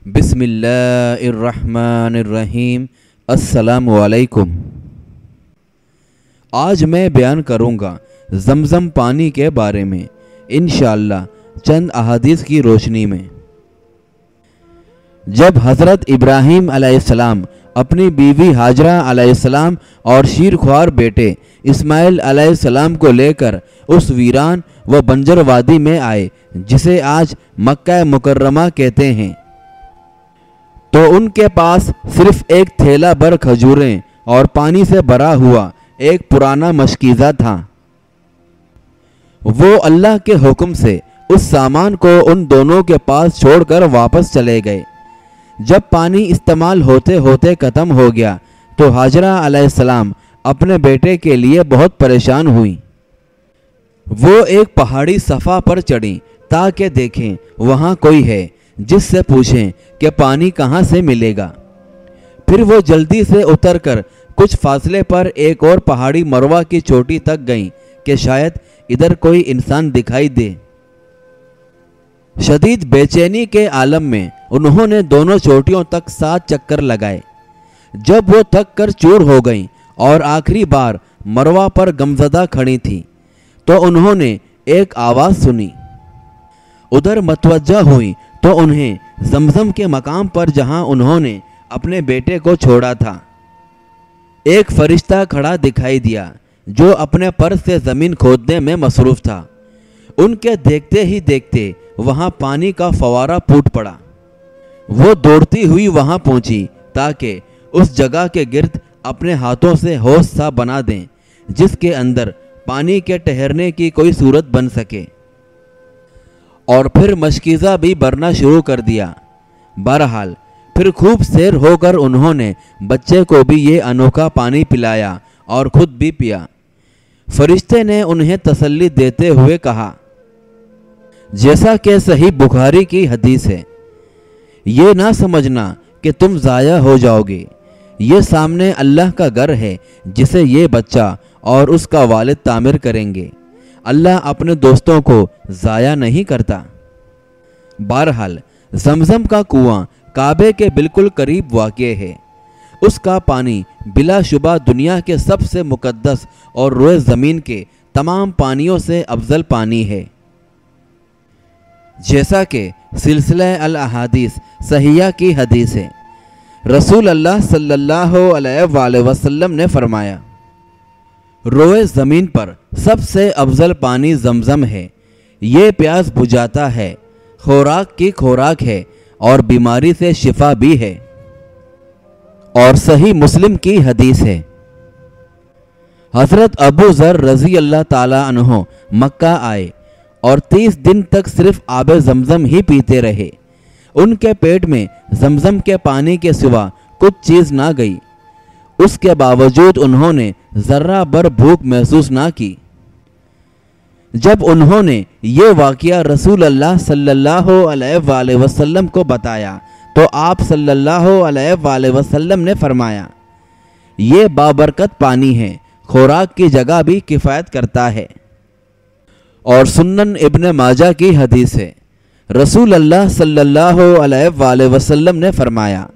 बिस्मिल्लाहिर्रहमानिर्रहीम। अस्सलामुअलैकुम। आज मैं बयान करूँगा ज़मज़म पानी के बारे में, इंशाअल्लाह चंद अहादीस की रोशनी में। जब हज़रत इब्राहीम अलैहिस्सलाम अपनी बीवी हाजरा अलैहिस्सलाम और शीरख्वार बेटे इस्माइल अलैहिस्सलाम को लेकर उस वीरान व बंजर वादी में आए जिसे आज मक्का मुकर्रमा कहते हैं, तो उनके पास सिर्फ एक थैला भर खजूरें और पानी से भरा हुआ एक पुराना मशकीज़ा था। वो अल्लाह के हुक्म से उस सामान को उन दोनों के पास छोड़कर वापस चले गए। जब पानी इस्तेमाल होते होते ख़त्म हो गया तो हाजरा अलैहिस्सलाम अपने बेटे के लिए बहुत परेशान हुई। वो एक पहाड़ी सफ़ा पर चढ़ी ताकि देखें वहाँ कोई है जिससे पूछें कि पानी कहाँ से मिलेगा। फिर वो जल्दी से उतरकर कुछ फासले पर एक और पहाड़ी मरवा की चोटी तक गईं कि शायद इधर कोई इंसान दिखाई दे। शदीद बेचैनी के आलम में उन्होंने दोनों चोटियों तक 7 चक्कर लगाए। जब वो थक कर चूर हो गईं और आखिरी बार मरवा पर गमज़दा खड़ी थी तो उन्होंने एक आवाज़ सुनी। उधर मतवज्जा हुई तो उन्हें ज़मज़म के मकाम पर जहां उन्होंने अपने बेटे को छोड़ा था, एक फरिश्ता खड़ा दिखाई दिया जो अपने पर से ज़मीन खोदने में मसरूफ़ था। उनके देखते ही देखते वहां पानी का फवारा फूट पड़ा। वो दौड़ती हुई वहां पहुंची ताकि उस जगह के गिर्द अपने हाथों से हौज़ सा बना दें जिसके अंदर पानी के ठहरने की कोई सूरत बन सके, और फिर मशकीज़ा भी भरना शुरू कर दिया। बहरहाल फिर खूब सैर होकर उन्होंने बच्चे को भी ये अनोखा पानी पिलाया और खुद भी पिया। फरिश्ते ने उन्हें तसल्ली देते हुए कहा, जैसा कि सही बुखारी की हदीस है, ये ना समझना कि तुम ज़ाया हो जाओगे। ये सामने अल्लाह का घर है जिसे ये बच्चा और उसका वालिद तामीर करेंगे। अल्लाह अपने दोस्तों को ज़ाया नहीं करता। बहरहाल ज़मज़म का कुआं काबे के बिल्कुल करीब वाक़े है। उसका पानी बिलाशुबा दुनिया के सबसे मुक़द्दस और रोए ज़मीन के तमाम पानियों से अफजल पानी है। जैसा कि सिलसिला अल अहादीस सहिया की हदीस है, रसूल अल्लाह सल्लल्लाहु अलैहि वसल्लम ने फरमाया, रोए ज़मीन पर सबसे अफजल पानी ज़मज़म है। ये प्यास बुझाता है, खुराक की खुराक है और बीमारी से शिफा भी है। और सही मुस्लिम की हदीस है, हज़रत अबू ज़र रज़ी अल्लाह ताला अन्हो मक्का आए और 30 दिन तक सिर्फ आबे ज़मज़म ही पीते रहे। उनके पेट में ज़मज़म के पानी के सिवा कुछ चीज़ ना गई। उसके बावजूद उन्होंने ज़र्रा भर भूख महसूस ना की। जब उन्होंने ये वाक़या रसूल अल्लाह सल्लल्लाहु अलैहि वसल्लम को बताया तो आप सल्लल्लाहु अलैहि वसल्लम ने फरमाया, ये बाबरकत पानी है, खुराक की जगह भी किफ़ायत करता है। और सुन्नन इब्न माजा की हदीस है, रसूल अल्लाह सल्लल्लाहु अलैहि वसल्लम ने फरमाया,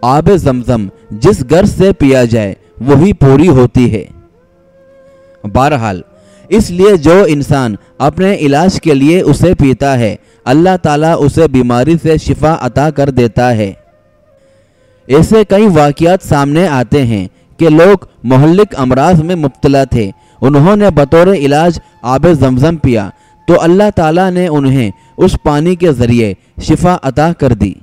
आब ज़मज़म जिस घर से पिया जाए वही पूरी होती है। बहरहाल इसलिए जो इंसान अपने इलाज के लिए उसे पीता है, अल्लाह ताला उसे बीमारी से शिफा अता कर देता है। ऐसे कई वाक़ियात सामने आते हैं कि लोग मुहल्लिक अमराज में मुब्तला थे। उन्होंने बतौर इलाज आब ज़मज़म पिया तो अल्लाह ताला ने उन्हें उस पानी के ज़रिए शिफा अता कर दी।